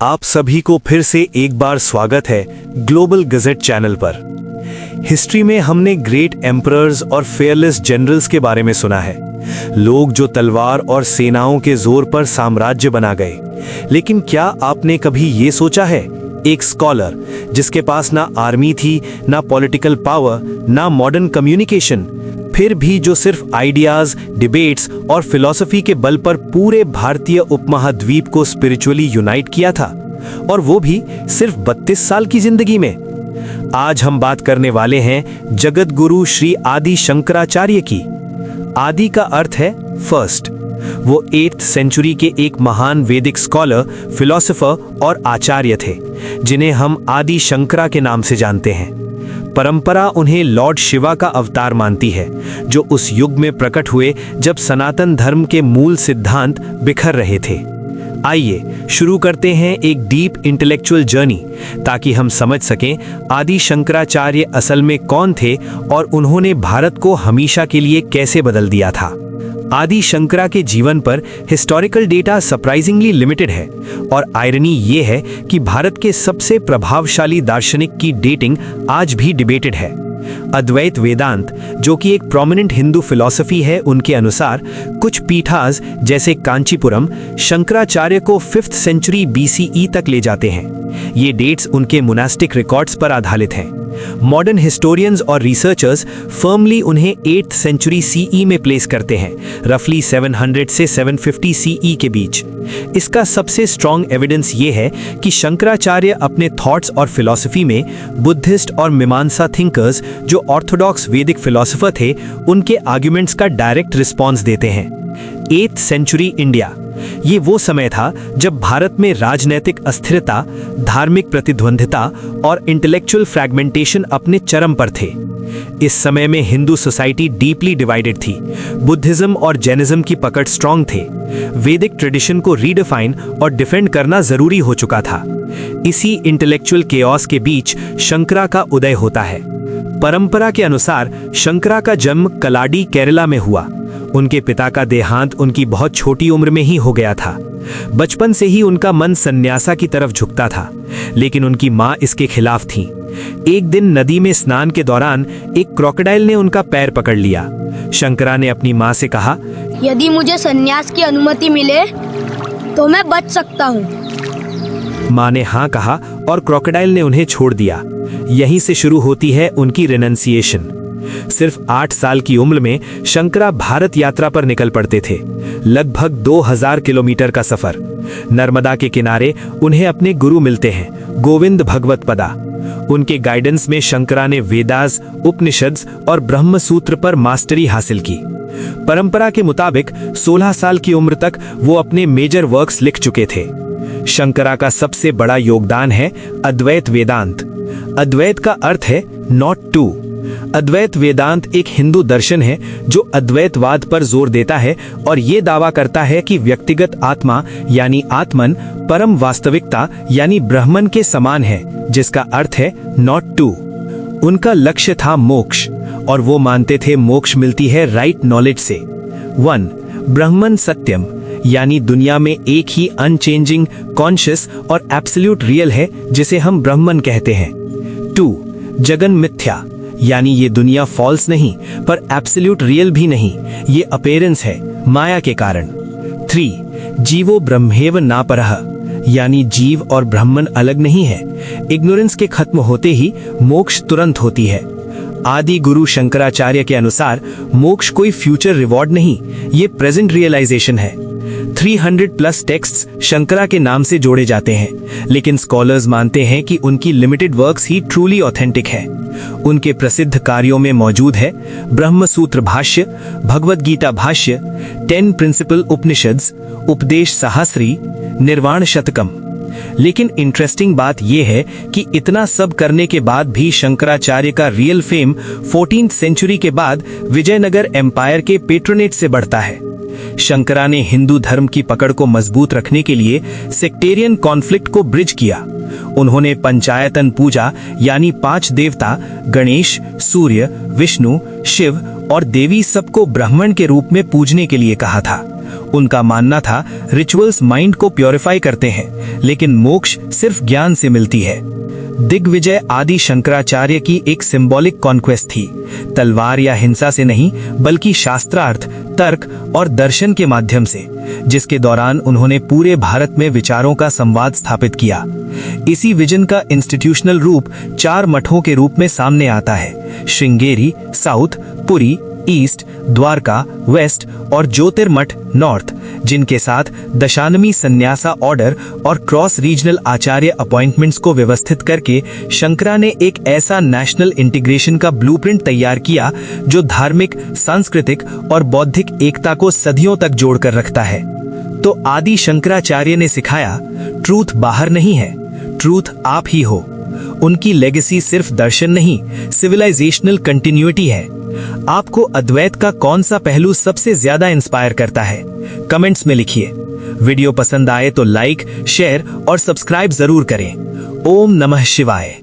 आप सभी को फिर से एक बार स्वागत है ग्लोबल गजेट चैनल पर। हिस्ट्री में हमने ग्रेट एम्परर्स और फेयरलेस जनरल्स के बारे में सुना है, लोग जो तलवार और सेनाओं के जोर पर साम्राज्य बना गए। लेकिन क्या आपने कभी ये सोचा है, एक स्कॉलर जिसके पास ना आर्मी थी, ना पॉलिटिकल पावर, ना मॉडर्न कम्युनिकेशन, फिर भी जो सिर्फ आइडियाज, डिबेट्स और फिलॉसफी के बल पर पूरे भारतीय उपमहाद्वीप को स्पिरिचुअली यूनाइट किया था, और वो भी सिर्फ 32 साल की जिंदगी में। आज हम बात करने वाले हैं जगत गुरु श्री आदि शंकराचार्य की। आदि का अर्थ है फर्स्ट। वो 8th सेंचुरी के एक महान वैदिक स्कॉलर, फिलोसोफर और आचार्य थे, जिन्हें हम आदि शंकरा के नाम से जानते हैं। परंपरा उन्हें लॉर्ड शिवा का अवतार मानती है, जो उस युग में प्रकट हुए जब सनातन धर्म के मूल सिद्धांत बिखर रहे थे। आइए शुरू करते हैं एक डीप इंटेलेक्चुअल जर्नी, ताकि हम समझ सकें आदि शंकराचार्य असल में कौन थे और उन्होंने भारत को हमेशा के लिए कैसे बदल दिया था। आदि शंकरा के जीवन पर हिस्टोरिकल डेटा सरप्राइजिंगली लिमिटेड है, और आयरनी ये है कि भारत के सबसे प्रभावशाली दार्शनिक की डेटिंग आज भी डिबेटेड है। अद्वैत वेदांत, जो कि एक प्रोमिनेंट हिंदू फिलॉसफी है, उनके अनुसार कुछ पीठास जैसे कांचीपुरम शंकराचार्य को 5th सेंचुरी BCE तक ले जाते हैं। ये डेट्स उनके मोनास्टिक रिकॉर्ड्स पर आधारित हैं। मॉडर्न हिस्टोरियंस और रिसर्चर्स फर्मली उन्हें 8th सेंचुरी CE में प्लेस करते हैं, रफली 700 से 750 CE के बीच। इसका सबसे स्ट्रॉन्ग एविडेंस ये है कि शंकराचार्य अपने थॉट्स और फिलॉसफी में बुद्धिस्ट और मीमांसा थिंकर्स, जो ऑर्थोडॉक्स वैदिक फिलॉसफर थे, उनके आर्ग्यूमेंट्स का डायरेक्ट रिस्पॉन्स देते हैं। 8th सेंचुरी इंडिया, ये वो समय था जब भारत में राजनैतिक अस्थिरता, धार्मिक प्रतिद्वंद्विता और इंटेलेक्चुअल फ्रैगमेंटेशन अपने चरम पर थे। इस समय में हिंदू सोसाइटी डीपली डिवाइडेड थी। बुद्धिज्म और जैनिज्म की पकड़ स्ट्रांग थे। वैदिक ट्रेडिशन को रीडिफाइन और डिफेंड करना जरूरी हो चुका था। इसी इंटेलेक्चुअल केओस के बीच शंकरा का उदय होता है। परंपरा के अनुसार शंकरा का जन्म कलाडी, केरला में हुआ। उनके पिता का देहांत उनकी बहुत छोटी उम्र में ही हो गया था। बचपन से ही उनका मन सन्यासा की तरफ झुकता था, लेकिन उनकी मां इसके खिलाफ थी। एक दिन नदी में स्नान के दौरान एक क्रोकोडाइल ने उनका पैर पकड़ लिया। शंकरा ने अपनी मां से कहा, यदि मुझे सन्यास की अनुमति मिले तो मैं बच सकता हूँ। मां ने हाँ कहा और क्रोकोडाइल ने उन्हें छोड़ दिया। यहीं से शुरू होती है उनकी रिनंसिएशन। सिर्फ 8 साल की उम्र में शंकरा भारत यात्रा पर निकल पड़ते थे। लगभग 2000 किलोमीटर का सफर। नर्मदा के किनारे उन्हें अपने गुरु मिलते हैं, गोविंद भगवत पदा। उनके गाइडेंस में शंकरा ने वेदास, उपनिषद्स और ब्रह्म सूत्र पर मास्टरी हासिल की। परंपरा के मुताबिक 16 साल की उम्र तक वो अपने मेजर वर्क्स लिख चुके थे। शंकरा का सबसे बड़ा योगदान है अद्वैत वेदांत। अद्वैत का अर्थ है नॉट टू। अद्वैत वेदांत एक हिंदू दर्शन है जो अद्वैतवाद पर जोर देता है और ये दावा करता है कि व्यक्तिगत आत्मा यानी आत्मन परम वास्तविकता यानी ब्रह्मन के समान है, जिसका अर्थ है नॉट टू। उनका लक्ष्य था मोक्ष, और वो मानते थे मोक्ष मिलती है राइट नॉलेज से। 1. ब्रह्मन सत्यम, यानी दुनिया में एक ही अनचेंजिंग, कॉन्शियस और एब्सोल्यूट रियल है, जिसे हम ब्रह्मन कहते हैं। 2. जगन मिथ्या, यानी ये दुनिया फॉल्स नहीं पर एब्सोल्यूट रियल भी नहीं, ये अपीयरेंस है, माया के कारण। 3. जीवो ब्रह्मेव नापरः, यानी जीव और ब्रह्मन अलग नहीं है। इग्नोरेंस के खत्म होते ही मोक्ष तुरंत होती है। आदि गुरु शंकराचार्य के अनुसार मोक्ष कोई फ्यूचर रिवॉर्ड नहीं, ये प्रेजेंट रियलाइजेशन है। 300+ टेक्स्ट्स शंकरा के नाम से जोड़े जाते हैं, लेकिन स्कॉलर्स मानते हैं कि उनकी लिमिटेड वर्क्स ही ट्रूली ऑथेंटिक है। उनके प्रसिद्ध कार्यों में मौजूद है ब्रह्म सूत्र भाष्य, भगवद गीता भाष्य, 10 प्रिंसिपल उपनिषद्स, उपदेश सहस्री, निर्वाण शतकम। लेकिन इंटरेस्टिंग बात यह है कि इतना सब करने के बाद भी शंकराचार्य का रियल फेम 14th सेंचुरी के बाद विजयनगर एम्पायर के पेट्रोनेट से बढ़ता है। शंकरा ने हिंदू धर्म की पकड़ को मजबूत रखने के लिए सेक्टेरियन कॉन्फ्लिक्ट को ब्रिज किया। उन्होंने पंचायतन पूजा यानी 5 देवता गणेश, सूर्य, विष्णु, शिव और देवी सबको ब्राह्मण के रूप में पूजने के लिए कहा था। उनका मानना था रिचुअल्स माइंड को प्योरीफाई करते हैं, लेकिन मोक्ष सिर्फ ज्ञान से मिलती है। दिग्विजय आदि शंकराचार्य की एक सिंबॉलिक कॉन्क्वेस्ट थी, तलवार या हिंसा से नहीं बल्कि शास्त्रार्थ, तर्क और दर्शन के माध्यम से, जिसके दौरान उन्होंने पूरे भारत में विचारों का संवाद स्थापित किया। इसी विजन का इंस्टीट्यूशनल रूप 4 मठों के रूप में सामने आता है: Sringeri south, Puri east, Dwarka west और ज्योतिर्मठ नॉर्थ, जिनके साथ दशानमी संन्यासा ऑर्डर और क्रॉस रीजनल आचार्य अपॉइंटमेंट्स को व्यवस्थित करके शंकरा ने एक ऐसा नेशनल इंटीग्रेशन का ब्लूप्रिंट तैयार किया जो धार्मिक, सांस्कृतिक और बौद्धिक एकता को सदियों तक जोड़कर रखता है। तो आदि शंकराचार्य ने सिखाया, ट्रूथ बाहर नहीं है, ट्रूथ आप ही हो। उनकी लेगेसी सिर्फ दर्शन नहीं, सिविलाइजेशनल कंटिन्यूटी है। आपको अद्वैत का कौन सा पहलू सबसे ज्यादा इंस्पायर करता है? कमेंट्स में लिखिए। वीडियो पसंद आए तो लाइक, शेयर और सब्सक्राइब जरूर करें। ओम नमः शिवाय।